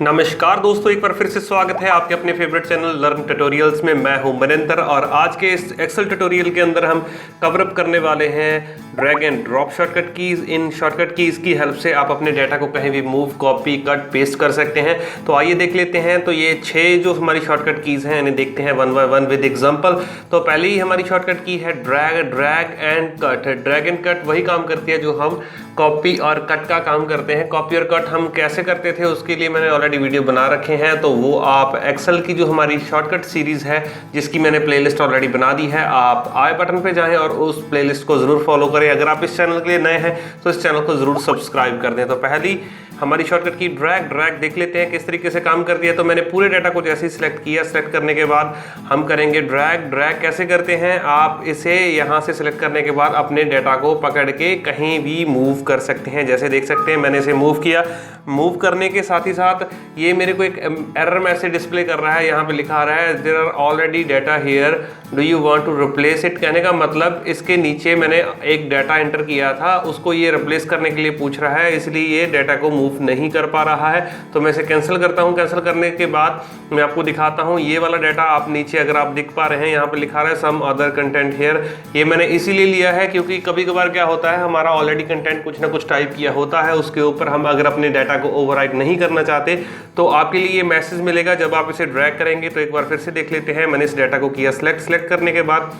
नमस्कार दोस्तों, एक बार फिर से स्वागत है आपके अपने फेवरेट चैनल लर्न ट्यूटोरियल्स में। मैं हूं मनिंदर और आज के इस एक्सेल ट्यूटोरियल के अंदर हम कवर अप करने वाले हैं drag and drop shortcut keys. In shortcut keys की हेल्प से आप अपने डाटा को कहीं भी मूव, कॉपी, कट, पेस्ट कर सकते हैं। तो आइए देख लेते हैं। तो ये 6 जो हमारी शॉर्टकट कीज हैं इन्हें देखते हैं one by one with example. तो पहले ही हमारी शॉर्टकट की है drag and cut. Drag and cut वही काम करती है जो हम कॉपी और कट का काम करते हैं। कॉपी और कट हम कैसे करते थे उसके लिए मैंने ऑलरेडी वीडियो बना रखे हैं, तो वो आप एक्सेल की जो हमारी शॉर्टकट सीरीज है जिसकी मैंने प्लेलिस्ट ऑलरेडी बना दी है, आप आई बटन पे जाएं और उस प्लेलिस्ट को जरूर फॉलो करें। अगर आप इस चैनल के लिए नए हैं तो इस चैनल को जरूर सब्सक्राइब कर दें। तो पहली हमारी शॉर्टकट की ड्रैग देख लेते हैं किस तरीके से काम करती है। तो मैंने पूरे डाटा को जैसे ही सिलेक्ट किया, सिलेक्ट करने के बाद हम करेंगे ड्रैग कैसे करते हैं, आप इसे यहाँ से सिलेक्ट करने के बाद अपने डाटा को पकड़ के कहीं भी मूव कर सकते हैं। जैसे देख सकते हैं मैंने इसे मूव किया। मूव करने के साथ ही साथ ये मेरे को एक एरर मैसेज डिस्प्ले कर रहा है। यहाँ पे लिखा रहा है there are already data here, do you want to replace it. कहने का मतलब इसके नीचे मैंने एक डाटा एंटर किया था, उसको ये रिप्लेस करने के लिए पूछ रहा है, इसलिए ये डाटा को मूव नहीं कर पा रहा है। तो मैं इसे कैंसिल करता हूँ। कैंसिल करने के बाद मैं आपको दिखाता हूँ ये वाला डाटा। आप नीचे अगर आप देख पा रहे हैं यहाँ पे लिखा रहा है सम अदर कंटेंट हियर। ये मैंने इसीलिए लिया है क्योंकि कभी कभार क्या होता है, हमारा ऑलरेडी कंटेंट कुछ ना कुछ टाइप किया होता है, उसके ऊपर हम अगर अपने डाटा को ओवरराइट नहीं करना चाहते तो आपके लिए ये मैसेज मिलेगा जब आप इसे ड्रैग करेंगे। तो एक बार फिर से देख लेते हैं। मैंने इस डाटा को किया सिलेक्ट करने के बाद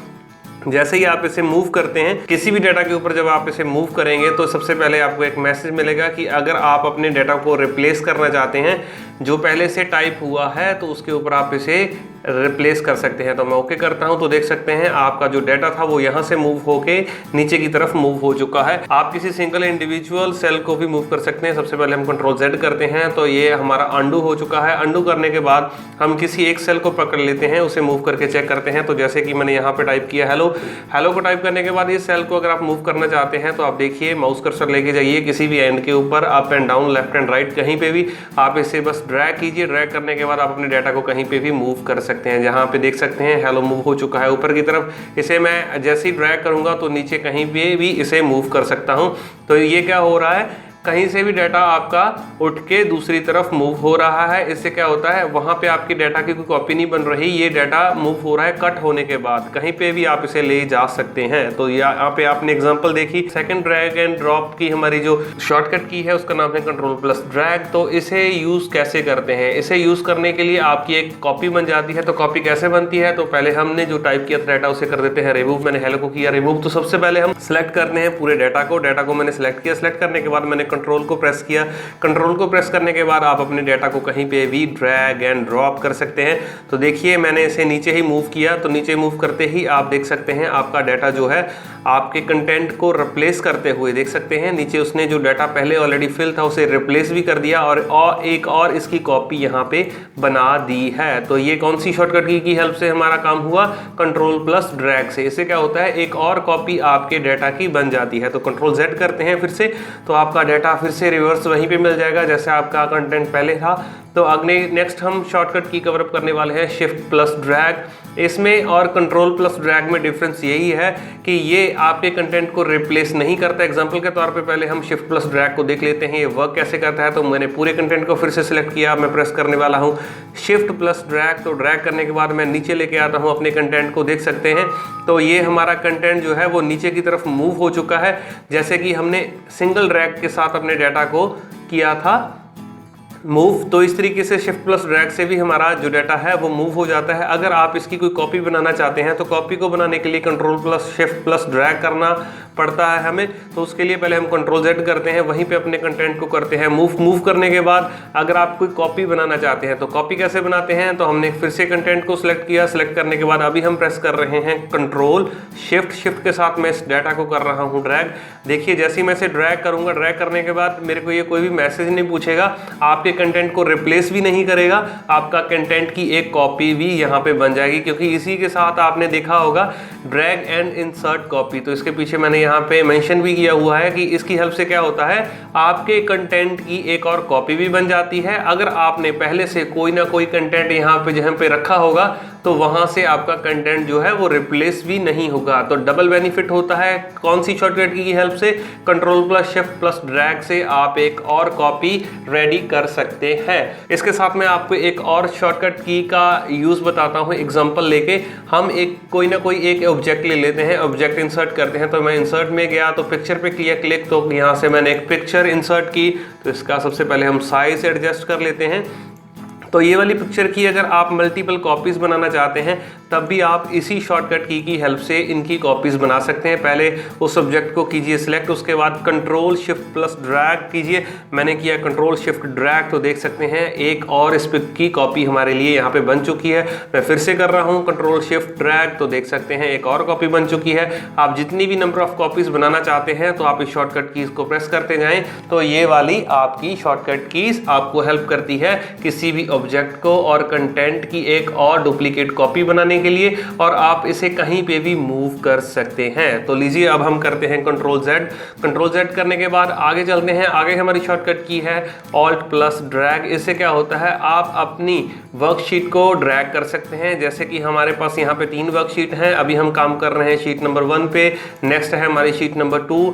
जैसे ही आप इसे मूव करते हैं किसी भी डाटा के ऊपर, जब आप इसे मूव करेंगे तो सबसे पहले आपको एक मैसेज मिलेगा कि अगर आप अपने डाटा को रिप्लेस करना चाहते हैं जो पहले से टाइप हुआ है तो उसके ऊपर आप इसे रिप्लेस कर सकते हैं। तो मैं ओके करता हूं तो देख सकते हैं आपका जो डाटा था वो यहां से मूव होके नीचे की तरफ मूव हो चुका है। आप किसी सिंगल इंडिविजुअल सेल को भी मूव कर सकते हैं। सबसे पहले हम कंट्रोल Z करते हैं तो ये हमारा अंडू हो चुका है। अंडू करने के बाद हम किसी एक सेल को पकड़ लेते हैं, उसे मूव करके चेक करते हैं। तो जैसे कि मैंने यहाँ पे टाइप किया हेलो को टाइप करने के बाद इस सेल को अगर आप मूव करना चाहते हैं तो आप देखिए माउस कर्सर लेके जाइए किसी भी एंड के ऊपर, up and down, left and right, कहीं पे भी आप इसे बस ड्रैग कीजिए। ड्रैग करने के बाद आप अपने डाटा को कहीं पे भी मूव कर सकते हैं। जहां पे देख सकते हैं हेलो मूव हो चुका है ऊपर की तरफ। इसे मैं जैसे ही ड्रैग करूंगा तो नीचे कहीं पे भी इसे मूव कर सकता हूं। तो ये क्या हो रहा है, कहीं से भी डाटा आपका उठ के दूसरी तरफ मूव हो रहा है। इससे क्या होता है, वहां पे आपकी डाटा की कोई कॉपी नहीं बन रही, ये डाटा मूव हो रहा है कट होने के बाद। कहीं पे भी आप इसे ले जा सकते हैं। तो यहाँ पे आपने एग्जांपल देखी। सेकंड ड्रैग एंड ड्रॉप की हमारी जो शॉर्टकट की है उसका नाम है कंट्रोल+ड्रैग। तो इसे यूज कैसे करते हैं, इसे यूज करने के लिए आपकी एक कॉपी बन जाती है। तो कॉपी कैसे बनती है, तो पहले हमने जो टाइप किया था डाटा उसे कर देते हैं रिमूव। मैंने हेलो को किया रिमूव। तो सबसे पहले हम सिलेक्ट करते हैं पूरे डाटा को मैंने सिलेक्ट किया। सिलेक्ट करने के बाद मैंने कंट्रोल को प्रेस किया। कंट्रोल को प्रेस करने के बाद आप अपने डाटा को कहीं पे भी ड्रैग एंड ड्रॉप कर सकते हैं। तो देखिए मैंने इसे नीचे ही मूव किया, तो नीचे मूव करते ही आप देख सकते हैं आपका डाटा जो है आपके कंटेंट को रिप्लेस करते हुए देख सकते हैं। नीचे उसने जो डाटा पहले ऑलरेडी फिल था उसे रिप्लेस भी कर दिया और एक और इसकी कॉपी यहाँ पे बना दी है। तो ये कौन सी शॉर्टकट की हेल्प से हमारा काम हुआ, कंट्रोल+ड्रैग से। इससे क्या होता है, एक और कॉपी आपके डाटा की बन जाती है। तो कंट्रोल Z करते हैं फिर से, तो आपका डाटा फिर से रिवर्स वहीं पे मिल जाएगा जैसे आपका कंटेंट पहले था। तो अगले नेक्स्ट हम शॉर्टकट की कवर अप करने वाले हैं शिफ्ट+ड्रैग। इसमें और कंट्रोल+ड्रैग में डिफरेंस यही है कि ये आपके कंटेंट को रिप्लेस नहीं करता। एग्जांपल के तौर पे पहले हम शिफ्ट+ड्रैग को देख लेते हैं ये वर्क कैसे करता है। तो मैंने पूरे कंटेंट को फिर से सिलेक्ट किया, मैं प्रेस करने वाला हूँ शिफ्ट+ड्रैग। तो ड्रैग करने के बाद मैं नीचे लेके आता हूँ अपने कंटेंट को, देख सकते हैं। तो ये हमारा कंटेंट जो है वो नीचे की तरफ मूव हो चुका है जैसे कि हमने सिंगल ड्रैग के साथ अपने डाटा को किया था मूव। तो इस तरीके से शिफ्ट+ड्रैग से भी हमारा जो डाटा है वो मूव हो जाता है। अगर आप इसकी कोई कॉपी बनाना चाहते हैं तो कॉपी को बनाने के लिए कंट्रोल+शिफ्ट+ड्रैग करना पड़ता है हमें। तो उसके लिए पहले हम कंट्रोल Z करते हैं, वहीं पे अपने कंटेंट को करते हैं मूव करने के बाद अगर आप कोई कॉपी बनाना चाहते हैं तो कॉपी कैसे बनाते हैं, तो हमने फिर से कंटेंट को सिलेक्ट किया। सिलेक्ट करने के बाद अभी हम प्रेस कर रहे हैं कंट्रोल शिफ्ट के साथ मैं इस डाटा को कर रहा हूँ ड्रैग। देखिए जैसे ही मैं इसे ड्रैग करूंगा, ड्रैग करने के बाद मेरे को ये कोई भी मैसेज नहीं पूछेगा, आपके कंटेंट को रिप्लेस भी नहीं करेगा, आपका कंटेंट की एक कॉपी भी यहाँ पे बन जाएगी। क्योंकि इसी के साथ आपने देखा होगा ड्रैग एंड इंसर्ट कॉपी, तो इसके पीछे मैंने यहाँ पे मेंशन भी किया हुआ है कि इसकी हेल्प से क्या होता है, आपके कंटेंट की एक और कॉपी भी बन जाती है। अगर आपने पहले से कोई ना कोई कंटेंट यहाँ पे जहाँ पे रखा होगा तो वहां से आपका कंटेंट जो है वो रिप्लेस भी नहीं होगा। तो डबल बेनिफिट होता है कौन सी शॉर्टकट की हेल्प से, कंट्रोल+शिफ्ट+ड्रैग से आप एक और कॉपी रेडी कर सकते हैं। इसके साथ में आपको एक और शॉर्टकट की का यूज बताता हूं एग्जांपल लेके। हम कोई ना कोई एक ऑब्जेक्ट ले लेते हैं, ऑब्जेक्ट इंसर्ट करते हैं। तो मैं इंसर्ट में गया तो पिक्चर पे किया क्लिक, तो यहां से मैंने एक पिक्चर इंसर्ट की। तो इसका सबसे पहले हम साइज एडजस्ट कर लेते हैं। तो ये वाली पिक्चर की अगर आप मल्टीपल कॉपीज बनाना चाहते हैं तब भी आप इसी शॉर्टकट की हेल्प से इनकी कॉपीज बना सकते हैं। पहले उस सब्जेक्ट को कीजिए सिलेक्ट, उसके बाद कंट्रोल शिफ्ट प्लस ड्रैग कीजिए। मैंने किया कंट्रोल शिफ्ट ड्रैग, तो देख सकते हैं एक और इस पिक की कॉपी हमारे लिए यहाँ पे बन चुकी है। मैं फिर से कर रहा हूँ कंट्रोल शिफ्ट ड्रैग, तो देख सकते हैं एक और कॉपी बन चुकी है। आप जितनी भी नंबर ऑफ कॉपीज बनाना चाहते हैं तो आप इस शॉर्टकट कीज को प्रेस करते जाएं। तो ये वाली आपकी शॉर्टकट कीज आपको हेल्प करती है किसी भी ऑब्जेक्ट को और कंटेंट की एक और डुप्लीकेट कॉपी बनाने के लिए, और आप इसे कहीं पे भी मूव कर सकते हैं। तो लीजिए अब हम करते हैं कंट्रोल जेड। कंट्रोल जेड करने के बाद आगे चलते हैं। आगे हमारी शॉर्टकट की है ऑल्ट प्लस ड्रैग। इससे क्या होता है, आप अपनी वर्कशीट को ड्रैग कर सकते हैं। जैसे कि हमारे पास यहाँ पे 3 वर्कशीट हैं, अभी हम काम कर रहे हैं शीट नंबर 1 पे, नेक्स्ट है हमारी शीट नंबर 2,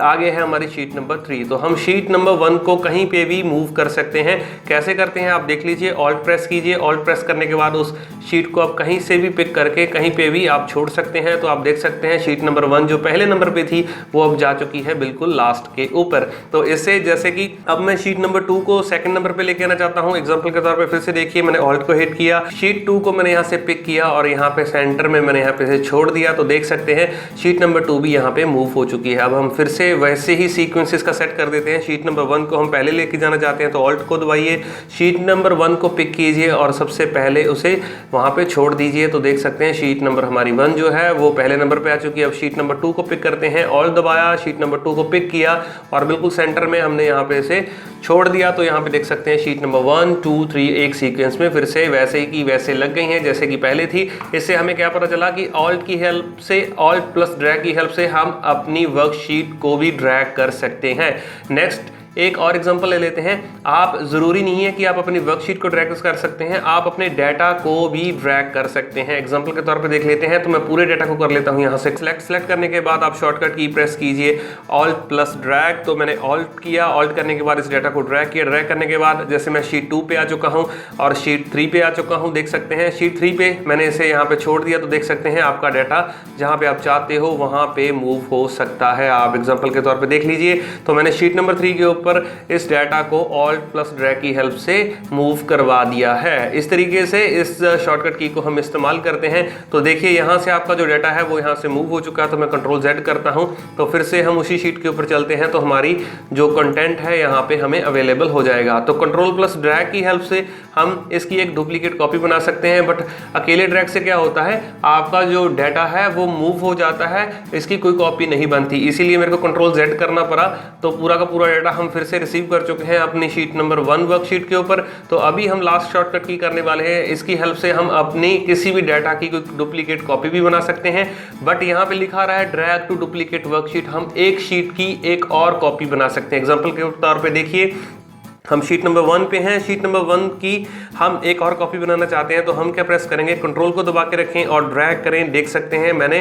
आगे है हमारी शीट नंबर 3। तो हम शीट नंबर 1 को कहीं पे भी मूव कर सकते हैं। कैसे करते हैं आप देख लीजिए, ऑल्ट प्रेस कीजिए। ऑल्ट प्रेस करने के बाद उस शीट को आप कहीं से भी पिक करके कहीं पे भी आप छोड़ सकते हैं। तो आप देख सकते हैं शीट नंबर 1 जो पहले नंबर पे थी वो अब जा चुकी है बिल्कुल लास्ट के ऊपर। तो इससे जैसे कि अब मैं शीट नंबर 2 को सेकंड नंबर पे लेके आना चाहता हूँ। एग्जाम्पल के तौर पर फिर से देखिए, मैंने ऑल्ट को हिट किया, शीट 2 को मैंने यहाँ से पिक किया और यहाँ पे सेंटर में मैंने यहाँ पे से छोड़ दिया। तो देख सकते हैं शीट नंबर 2 भी यहाँ पे मूव हो चुकी है। अब हम फिर से वैसे ही सीक्वेंसेस का सेट कर देते हैं। शीट नंबर 1 को हम पहले लेके जाना चाहते हैं तो ऑल्ट को दबाइए, शीट नंबर 1 को पिक कीजिए और सबसे पहले उसे वहां पे छोड़ दीजिए। तो देख सकते हैं शीट नंबर हमारी 1 जो है वो पहले नंबर पे आ चुकी है। अब शीट नंबर 2 को पिक करते हैं, ऑल्ट दबाया, शीट नंबर 2 को पिक किया और बिल्कुल सेंटर में हमने यहाँ पे इसे छोड़ दिया। तो यहाँ पे देख सकते हैं शीट नंबर 1, 2, 3 एक सीक्वेंस में फिर से वैसे ही की वैसे लग गई हैं जैसे कि पहले थी। इससे हमें क्या पता चला कि ऑल्ट की हेल्प से, ऑल्ट प्लस ड्रैग की हेल्प से हम अपनी वर्कशीट को भी ड्रैग कर सकते हैं। नेक्स्ट एक और एग्जांपल ले लेते हैं। आप जरूरी नहीं है कि आप अपनी वर्कशीट को ड्रैग कर सकते हैं, आप अपने डाटा को भी ड्रैग कर सकते हैं। एग्जांपल के तौर पे देख लेते हैं। तो मैं पूरे डाटा को कर लेता हूं यहाँ से सेलेक्ट करने के बाद आप शॉर्टकट की प्रेस कीजिए ऑल्ट प्लस ड्रैग। तो मैंने ऑल्ट किया, ऑल्ट करने के बाद इस डाटा को ड्रैग किया। ड्रैग करने के बाद जैसे मैं शीट 2 पे आ चुका हूँ और शीट 3 पे आ चुका हूँ। देख सकते हैं शीट 3 पे मैंने इसे यहाँ पे छोड़ दिया। तो देख सकते हैं आपका डाटा जहाँ पे आप चाहते हो वहाँ पे मूव हो सकता है। आप एग्जाम्पल के तौर पर देख लीजिए। तो मैंने शीट नंबर 3 के ऊपर इस डाटा को ऑल्ट प्लस ड्रैग की हेल्प से मूव करवा दिया है। इस तरीके से इस शॉर्टकट की को हम इस्तेमाल करते हैं। तो देखिए यहाँ से आपका जो डाटा है वो यहाँ से मूव हो चुका है। तो मैं कंट्रोल जेड करता हूँ तो फिर से हम उसी शीट के ऊपर चलते हैं। तो हमारी जो कंटेंट है यहाँ पे हमें अवेलेबल हो जाएगा। तो कंट्रोल प्लस ड्रैग की हेल्प से हम इसकी एक डुप्लीकेट कॉपी बना सकते हैं। बट अकेले ड्रैग से क्या होता है, आपका जो डाटा है वो मूव हो जाता है, इसकी कोई कॉपी नहीं बनती। इसीलिए मेरे को कंट्रोल जेड करना पड़ा। तो पूरा का पूरा डाटा हम फिर से रिसीव कर चुके हैं अपनी शीट नंबर 1 वर्कशीट के ऊपर। तो अभी हम लास्ट शॉर्टकट की करने वाले हैं। इसकी हेल्प से हम अपनी किसी भी डाटा की कोई डुप्लीकेट कॉपी भी बना सकते हैं। बट यहाँ पे लिखा रहा है ड्रैग टू डुप्लीकेट वर्कशीट, हम एक शीट की एक और कॉपी बना सकते हैं। एग्जांपल के तौर पे देखिए, हम शीट नंबर 1 पे हैं। शीट नंबर 1 की हम एक और कॉपी बनाना चाहते हैं। तो हम क्या प्रेस करेंगे, कंट्रोल को दबा के रखें और ड्रैग करें। देख सकते हैं मैंने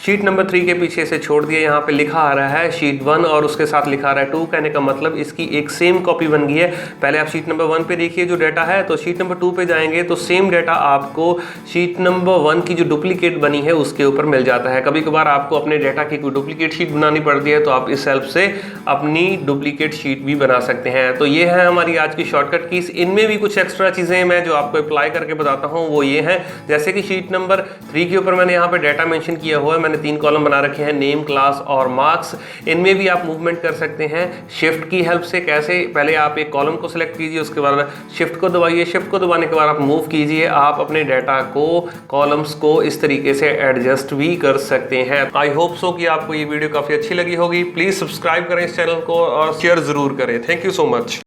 शीट नंबर 3 के पीछे से छोड़ दिया। यहाँ पे लिखा आ रहा है शीट 1 और उसके साथ लिखा आ रहा है 2। कहने का मतलब इसकी एक सेम कॉपी बन गई है। पहले आप शीट नंबर 1 पे देखिए जो डाटा है, तो शीट नंबर 2 पे जाएंगे तो सेम डाटा आपको शीट नंबर 1 की जो डुप्लीकेट बनी है उसके ऊपर मिल जाता है। कभी कभार आपको अपने डाटा की कोई डुप्लीकेट शीट बनानी पड़ती है तो आप इस हेल्प से अपनी डुप्लीकेट शीट भी बना सकते हैं। तो ये है हमारी आज की शॉर्टकट कीज। इनमें भी कुछ एक्स्ट्रा चीजें मैं जो आपको अप्लाई करके बताता हूं वो ये हैं, जैसे कि शीट नंबर 3 के ऊपर मैंने यहाँ पे डाटा मेंशन किया हुआ है। मैंने 3 कॉलम बना रखे हैं, नेम, क्लास और मार्क्स। इनमें भी आप मूवमेंट कर सकते हैं शिफ्ट की हेल्प से। कैसे, पहले आप एक कॉलम को सिलेक्ट कीजिए, उसके बाद शिफ्ट को दबाइए। शिफ्ट को दबाने के बाद आप मूव कीजिए। आप अपने डाटा को, कॉलम्स को इस तरीके से एडजस्ट भी कर सकते हैं। आई होप सो कि आपको ये वीडियो काफी अच्छी लगी होगी। प्लीज सब्सक्राइब करें इस चैनल को और शेयर जरूर करें। Thank you so much.